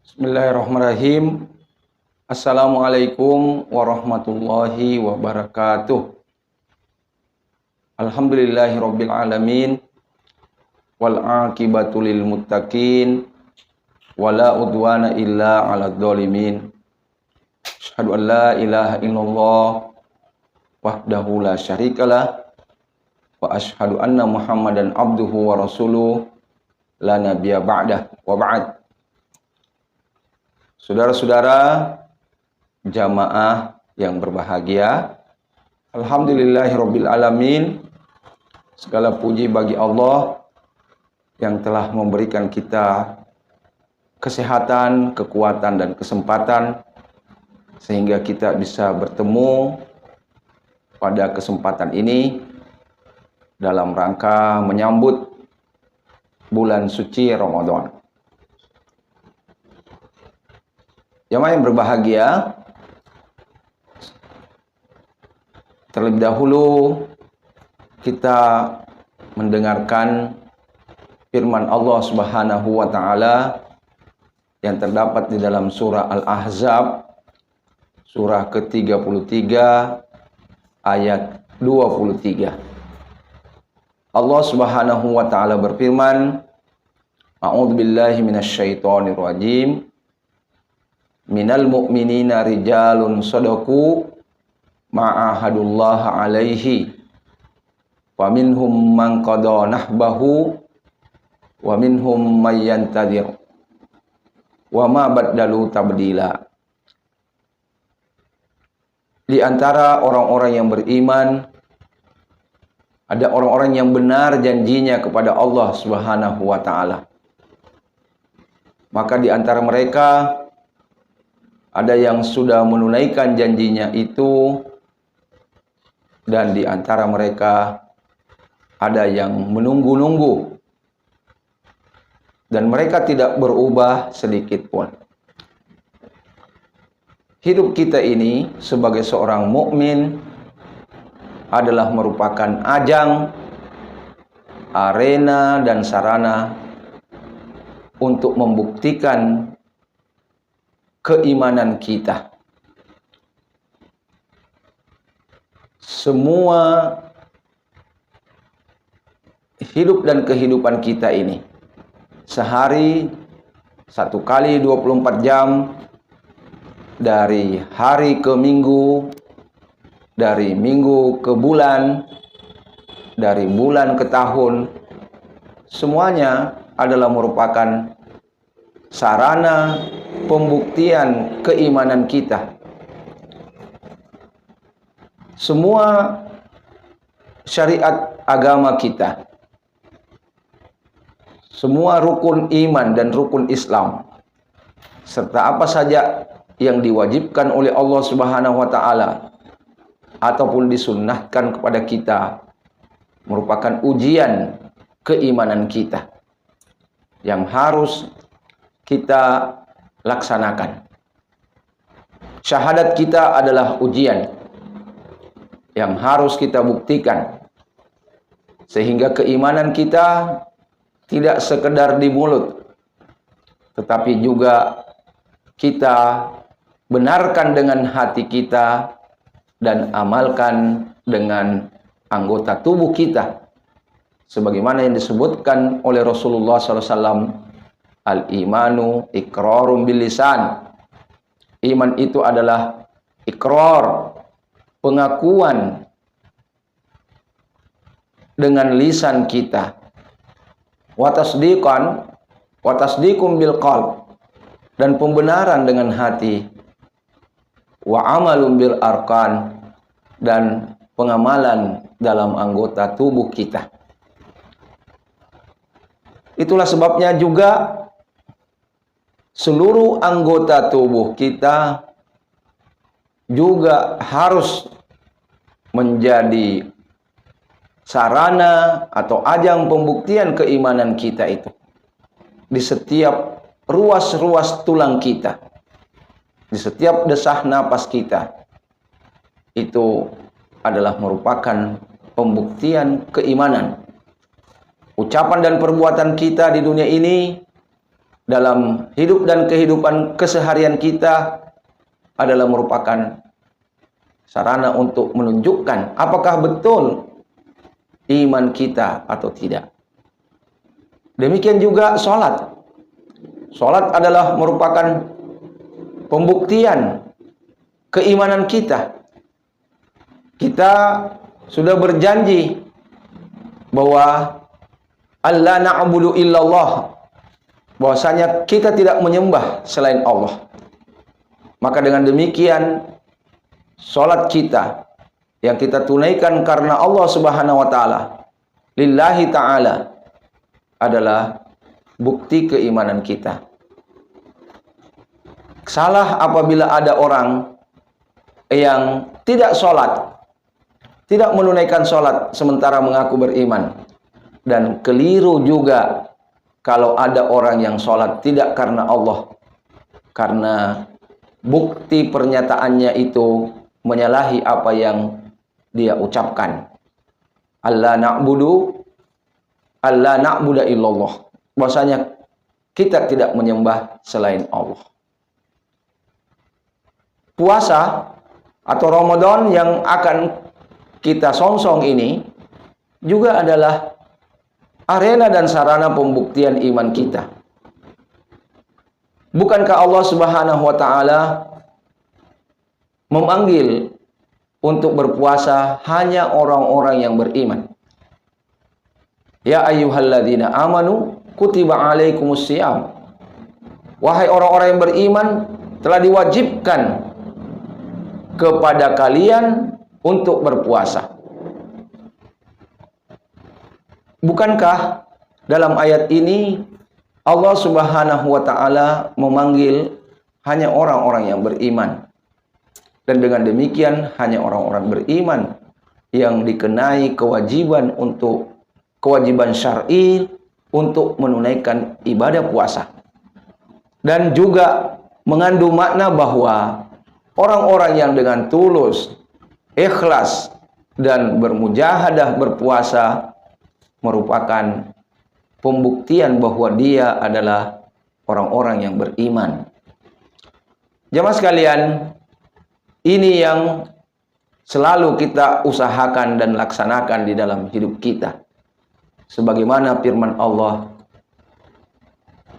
Bismillahirrahmanirrahim. Assalamualaikum warahmatullahi wabarakatuh. Alhamdulillahirabbil alamin wal aqibatu lil muttaqin wala udwana illa 'alal zalimin. Asyhadu an la ilaha illallah wahdahu la syarikalah wa asyhadu anna Muhammadan abduhu wa rasuluh la nabiyya ba'dah wa ba'd. Saudara-saudara jamaah yang berbahagia, alhamdulillahirabbil alamin. Segala puji bagi Allah yang telah memberikan kita kesehatan, kekuatan dan kesempatan sehingga kita bisa bertemu pada kesempatan ini dalam rangka menyambut bulan suci Ramadan. Jamaah yang berbahagia, terlebih dahulu kita mendengarkan firman Allah Subhanahu wa taala yang terdapat di dalam surah Al-Ahzab surah ke-33 ayat 23. Allah Subhanahu wa taala berfirman, A'udzubillahi minasyaitonir rajim. Minal mu'minina rijalun shadaqu ma'ahadullah alaihi wa minhum man qada nahbahu wa minhum may yantadir wa ma baddalu tabdila. Di antara orang-orang yang beriman ada orang-orang yang benar janjinya kepada Allah Subhanahu wa taala. Maka di antara mereka ada yang sudah menunaikan janjinya itu, dan di antara mereka ada yang menunggu-nunggu, dan mereka tidak berubah sedikit pun. Hidup kita ini sebagai seorang mukmin adalah merupakan ajang, arena dan sarana untuk membuktikan keimanan kita. Semua hidup dan kehidupan kita ini sehari, satu kali 24 jam, dari hari ke minggu, dari minggu ke bulan, dari bulan ke tahun, semuanya adalah merupakan sarana pembuktian keimanan kita. Semua syariat agama kita, semua rukun iman dan rukun Islam, serta apa saja yang diwajibkan oleh Allah Subhanahu wa taala ataupun disunnahkan kepada kita merupakan ujian keimanan kita yang harus kita laksanakan. Syahadat kita adalah ujian yang harus kita buktikan, sehingga keimanan kita tidak sekedar di mulut, tetapi juga kita benarkan dengan hati kita dan amalkan dengan anggota tubuh kita, sebagaimana yang disebutkan oleh Rasulullah SAW. Al-imanu iqrarum bil lisan. Iman itu adalah ikrar, pengakuan dengan lisan kita. Wa tasdiqum bil qalb, dan pembenaran dengan hati. Wa amalum bil arkan, dan pengamalan dalam anggota tubuh kita. Itulah sebabnya juga seluruh anggota tubuh kita juga harus menjadi sarana atau ajang pembuktian keimanan kita itu. Di setiap ruas-ruas tulang kita, di setiap desah napas kita, itu adalah merupakan pembuktian keimanan. Ucapan dan perbuatan kita di dunia ini dalam hidup dan kehidupan keseharian kita adalah merupakan sarana untuk menunjukkan apakah betul iman kita atau tidak. Demikian juga sholat. Sholat adalah merupakan pembuktian keimanan kita. Kita sudah berjanji bahwa alla na'budu illallah, bahwasanya kita tidak menyembah selain Allah. Maka dengan demikian sholat kita yang kita tunaikan karena Allah Subhanahu wa taala, lillahi taala, adalah bukti keimanan kita. Salah apabila ada orang yang tidak sholat, tidak menunaikan sholat sementara mengaku beriman. Dan keliru juga kalau ada orang yang sholat tidak karena Allah, karena bukti pernyataannya itu menyalahi apa yang dia ucapkan. Alla na'budu illallah, bahwasanya kita tidak menyembah selain Allah. Puasa atau Ramadan yang akan kita songsong ini juga adalah arena dan sarana pembuktian iman kita. Bukankah Allah Subhanahu wa taala memanggil untuk berpuasa hanya orang-orang yang beriman? Ya ayyuhalladzina amanu kutiba alaikumusiyam. Wahai orang-orang yang beriman, telah diwajibkan kepada kalian untuk berpuasa. Bukankah dalam ayat ini Allah Subhanahu wa taala memanggil hanya orang-orang yang beriman? Dan dengan demikian hanya orang-orang beriman yang dikenai kewajiban syar'i untuk menunaikan ibadah puasa. Dan juga mengandung makna bahwa orang-orang yang dengan tulus, ikhlas, dan bermujahadah berpuasa merupakan pembuktian bahwa dia adalah orang-orang yang beriman. Jamaah sekalian, ini yang selalu kita usahakan dan laksanakan di dalam hidup kita. Sebagaimana firman Allah,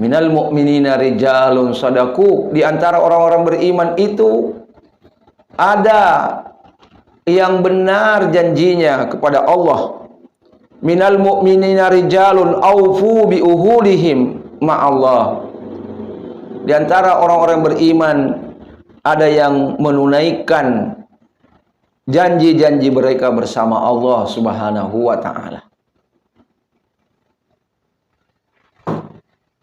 minal mu'minina rijalun shadaku, di antara orang-orang beriman itu ada yang benar janjinya kepada Allah. Minal mu'minina rijalun aufu bi uhudihim ma'allah. Di antara orang-orang beriman ada yang menunaikan janji-janji mereka bersama Allah Subhanahu wa taala.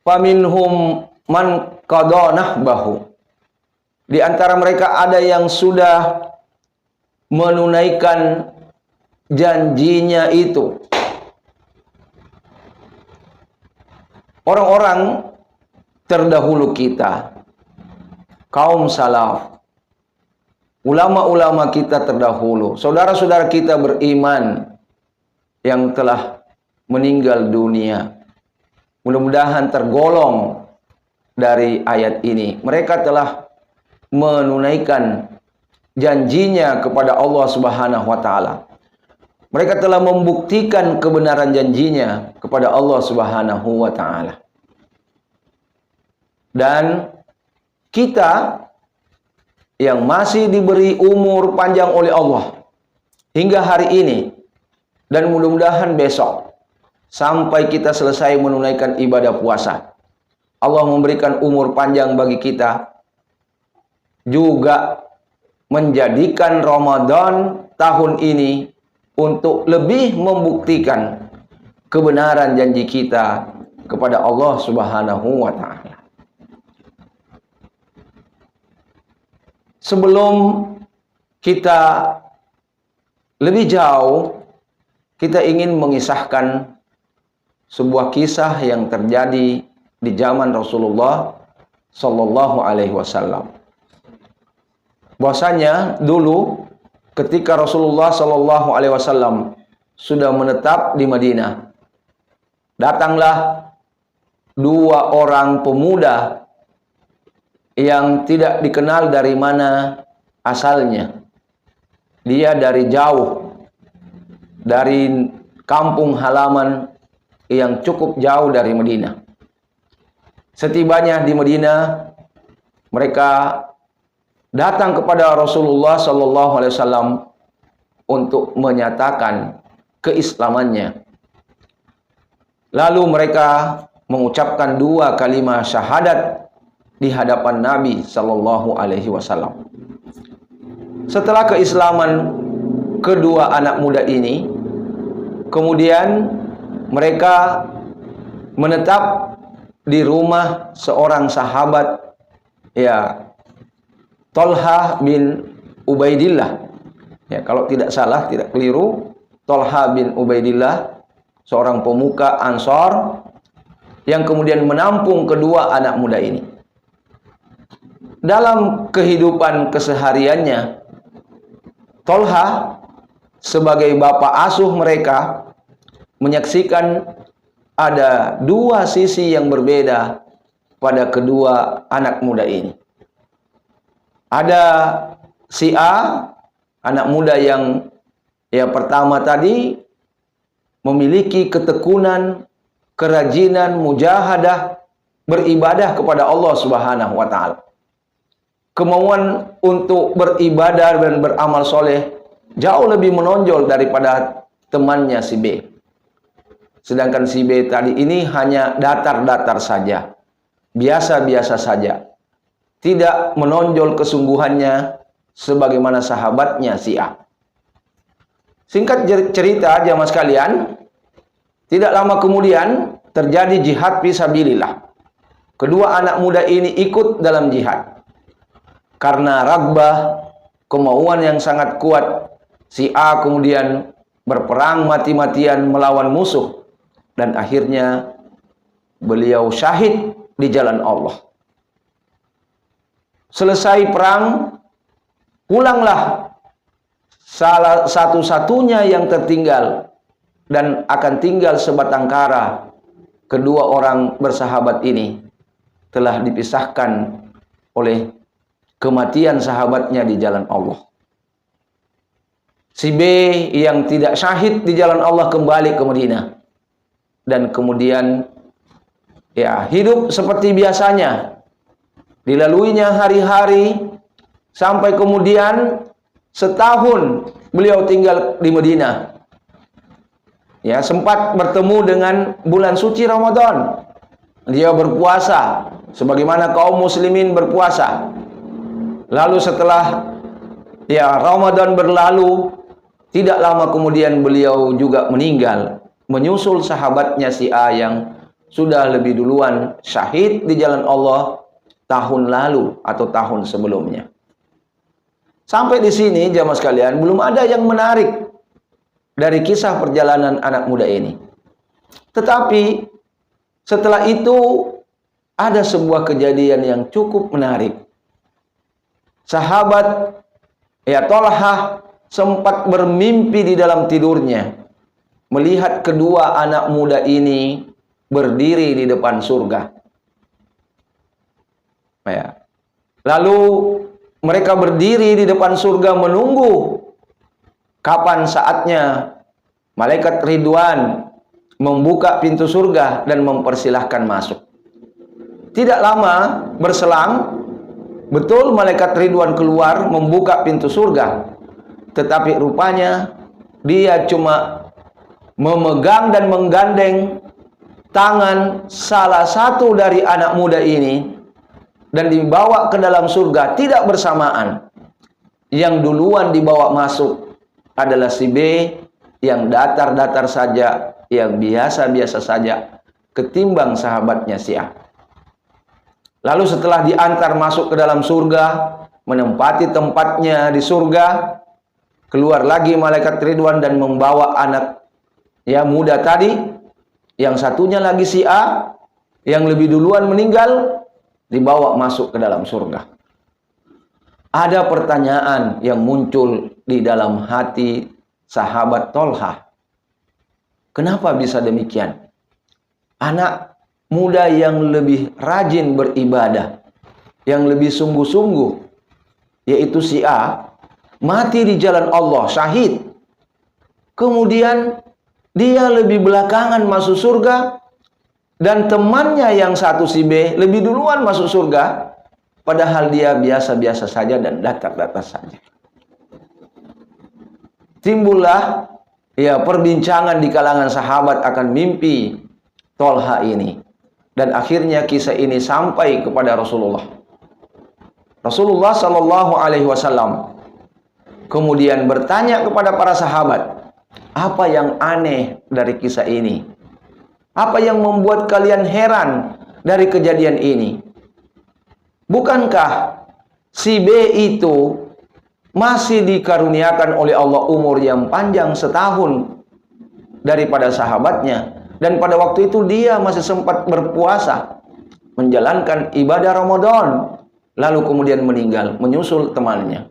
Faminhum man qada nahbahu. Di antara mereka ada yang sudah menunaikan janjinya itu. Orang-orang terdahulu kita, kaum salaf, ulama-ulama kita terdahulu, saudara-saudara kita beriman yang telah meninggal dunia, mudah-mudahan tergolong dari ayat ini. Mereka telah menunaikan janjinya kepada Allah Subhanahu wa taala. Mereka telah membuktikan kebenaran janjinya kepada Allah Subhanahu wa taala. Dan kita yang masih diberi umur panjang oleh Allah hingga hari ini dan mudah-mudahan besok sampai kita selesai menunaikan ibadah puasa, Allah memberikan umur panjang bagi kita, juga menjadikan Ramadan tahun ini untuk lebih membuktikan kebenaran janji kita kepada Allah Subhanahu wa taala. Sebelum kita lebih jauh, kita ingin mengisahkan sebuah kisah yang terjadi di zaman Rasulullah Sallallahu Alaihi Wasallam. Bahwasanya dulu ketika Rasulullah Sallallahu Alaihi Wasallam sudah menetap di Madinah, datanglah dua orang pemuda yang tidak dikenal dari mana asalnya. Dia dari jauh, dari kampung halaman yang cukup jauh dari Madinah. Setibanya di Madinah, mereka datang kepada Rasulullah SAW untuk menyatakan keislamannya. Lalu mereka mengucapkan dua kalimat syahadat di hadapan Nabi SAW. Setelah keislaman kedua anak muda ini, kemudian mereka menetap di rumah seorang sahabat, ya, Tolha bin Ubaidillah. Ya, kalau tidak salah, tidak keliru, Tolha bin Ubaidillah, seorang pemuka Ansor yang kemudian menampung kedua anak muda ini. Dalam kehidupan kesehariannya, Tolha sebagai bapak asuh mereka menyaksikan ada dua sisi yang berbeda pada kedua anak muda ini. Ada si A, anak muda yang pertama tadi memiliki ketekunan, kerajinan, mujahadah, beribadah kepada Allah Subhanahu wa taala. Kemauan untuk beribadah dan beramal soleh jauh lebih menonjol daripada temannya si B. Sedangkan si B tadi ini hanya datar-datar saja, biasa-biasa saja, tidak menonjol kesungguhannya sebagaimana sahabatnya si A. Singkat cerita jamaah sekalian, tidak lama kemudian terjadi jihad fisabilillah. Kedua anak muda ini ikut dalam jihad. Karena ragbah, kemauan yang sangat kuat, si A kemudian berperang mati-matian melawan musuh. Dan akhirnya beliau syahid di jalan Allah. Selesai perang, pulanglah salah satu-satunya yang tertinggal dan akan tinggal sebatang kara. Kedua orang bersahabat ini telah dipisahkan oleh kematian sahabatnya di jalan Allah. Si B yang tidak syahid di jalan Allah kembali ke Madinah. Dan kemudian hidup seperti biasanya. Dilaluinya hari-hari sampai kemudian setahun beliau tinggal di Madinah. Ya, sempat bertemu dengan bulan suci Ramadan. Dia berpuasa sebagaimana kaum muslimin berpuasa. Lalu setelah Ramadan berlalu, tidak lama kemudian beliau juga meninggal, menyusul sahabatnya si A yang sudah lebih duluan syahid di jalan Allah tahun lalu atau tahun sebelumnya. Sampai di sini jamaah sekalian, belum ada yang menarik dari kisah perjalanan anak muda ini. Tetapi setelah itu ada sebuah kejadian yang cukup menarik. Sahabat Tolha sempat bermimpi di dalam tidurnya melihat kedua anak muda ini berdiri di depan surga. Lalu mereka berdiri di depan surga menunggu kapan saatnya malaikat Ridwan membuka pintu surga dan mempersilahkan masuk. Tidak lama berselang, betul malaikat Ridwan keluar membuka pintu surga. Tetapi rupanya dia cuma memegang dan menggandeng tangan salah satu dari anak muda ini dan dibawa ke dalam surga tidak bersamaan. Yang duluan dibawa masuk adalah si B yang datar-datar saja, yang biasa-biasa saja ketimbang sahabatnya si A. Lalu setelah diantar masuk ke dalam surga, menempati tempatnya di surga, keluar lagi malaikat Ridwan dan membawa anak muda tadi, yang satunya lagi si A, yang lebih duluan meninggal, dibawa masuk ke dalam surga. Ada pertanyaan yang muncul di dalam hati sahabat Tolha. Kenapa bisa demikian? Anak muda yang lebih rajin beribadah, yang lebih sungguh-sungguh, yaitu si A, mati di jalan Allah, syahid. Kemudian dia lebih belakangan masuk surga, dan temannya yang satu si B lebih duluan masuk surga, padahal dia biasa-biasa saja dan datar-datar saja. Timbullah perbincangan di kalangan sahabat akan mimpi Tolha ini. Dan akhirnya kisah ini sampai kepada Rasulullah. Rasulullah Shallallahu Alaihi Wasallam kemudian bertanya kepada para sahabat, apa yang aneh dari kisah ini? Apa yang membuat kalian heran dari kejadian ini? Bukankah si B itu masih dikaruniakan oleh Allah umur yang panjang setahun daripada sahabatnya, dan pada waktu itu dia masih sempat berpuasa, menjalankan ibadah Ramadan, lalu kemudian meninggal, menyusul temannya.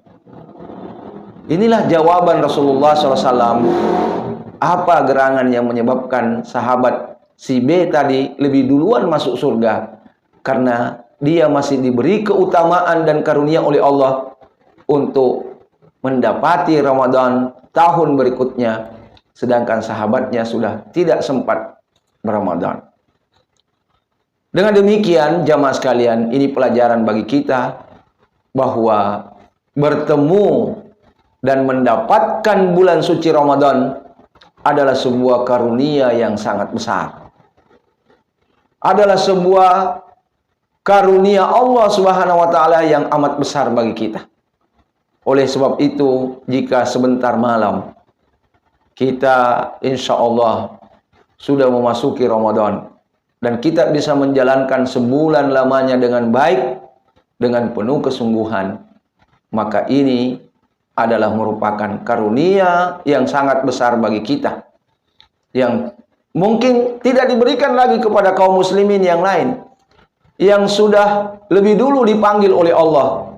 Inilah jawaban Rasulullah SAW. Apa gerangan yang menyebabkan sahabat si B tadi lebih duluan masuk surga? Karena dia masih diberi keutamaan dan karunia oleh Allah untuk mendapati Ramadan tahun berikutnya, sedangkan sahabatnya sudah tidak sempat berRamadan. Dengan demikian, jamaah sekalian, ini pelajaran bagi kita bahwa bertemu dan mendapatkan bulan suci Ramadan adalah sebuah karunia yang sangat besar. Adalah sebuah karunia Allah Subhanahu wa taala yang amat besar bagi kita. Oleh sebab itu, jika sebentar malam kita insya Allah sudah memasuki Ramadan dan kita bisa menjalankan sebulan lamanya dengan baik, dengan penuh kesungguhan, maka ini adalah merupakan karunia yang sangat besar bagi kita, yang mungkin tidak diberikan lagi kepada kaum muslimin yang lain, yang sudah lebih dulu dipanggil oleh Allah,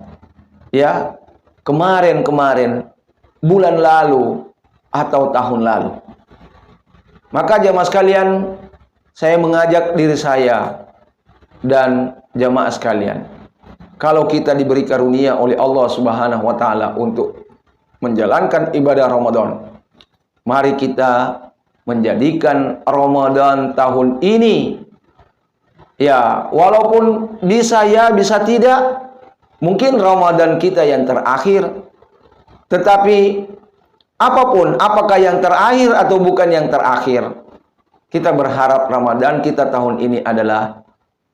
kemarin-kemarin, bulan lalu, atau tahun lalu. Maka jamaah sekalian, saya mengajak diri saya dan jamaah sekalian, kalau kita diberi karunia oleh Allah Subhanahu wa taala untuk menjalankan ibadah Ramadan, mari kita menjadikan Ramadan tahun ini, walaupun bisa bisa tidak, mungkin Ramadan kita yang terakhir, tetapi apakah yang terakhir atau bukan yang terakhir, kita berharap Ramadan kita tahun ini adalah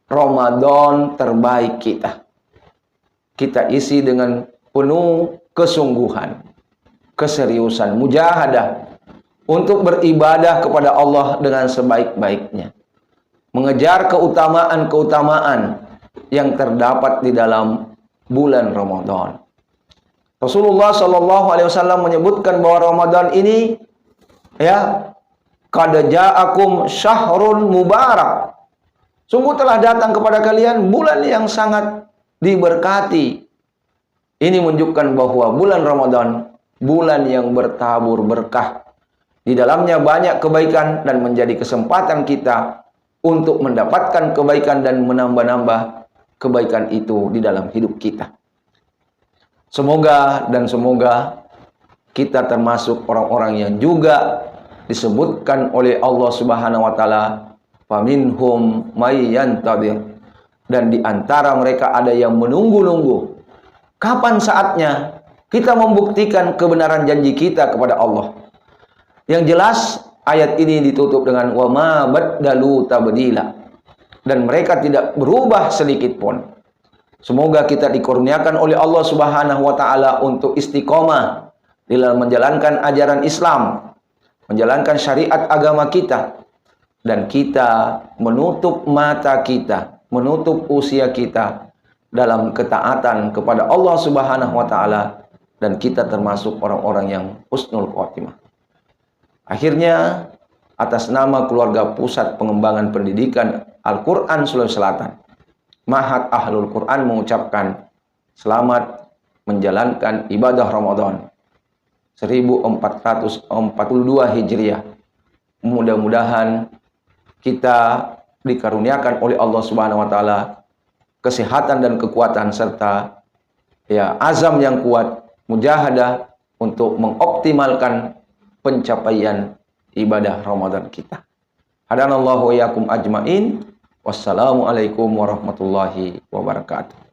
Ramadan terbaik kita. Kita isi dengan penuh kesungguhan, keseriusan, mujahadah untuk beribadah kepada Allah dengan sebaik-baiknya, mengejar keutamaan-keutamaan yang terdapat di dalam bulan Ramadan. Rasulullah Shallallahu Alaihi Wasallam menyebutkan bahwa Ramadan ini qad ja'akum syahrun mubarak, sungguh telah datang kepada kalian bulan yang sangat diberkati. Ini menunjukkan bahwa bulan Ramadan bulan yang bertabur berkah. Di dalamnya banyak kebaikan dan menjadi kesempatan kita untuk mendapatkan kebaikan dan menambah-nambah kebaikan itu di dalam hidup kita. Semoga kita termasuk orang-orang yang juga disebutkan oleh Allah Subhanahu wa taala, faminhum may yantadir, dan di antara mereka ada yang menunggu-nunggu kapan saatnya kita membuktikan kebenaran janji kita kepada Allah. Yang jelas ayat ini ditutup dengan wa ma baddalu tabdila, dan mereka tidak berubah sedikit pun. Semoga kita dikurniakan oleh Allah Subhanahu wa taala untuk istiqomah dalam menjalankan ajaran Islam, menjalankan syariat agama kita, dan kita menutup mata kita, menutup usia kita dalam ketaatan kepada Allah Subhanahu wa taala, dan kita termasuk orang-orang yang husnul khotimah. Akhirnya, atas nama keluarga Pusat Pengembangan Pendidikan Al-Quran Sulawesi Selatan, Ma'had Ahlul Quran mengucapkan selamat menjalankan ibadah Ramadan 1442 Hijriah. Mudah-mudahan kita dikaruniakan oleh Allah Subhanahu wa taala kesehatan dan kekuatan serta azam yang kuat, mujahadah untuk mengoptimalkan pencapaian ibadah Ramadan kita. Hadanallahu wa iyyakum ajmain. Wassalamualaikum warahmatullahi wabarakatuh.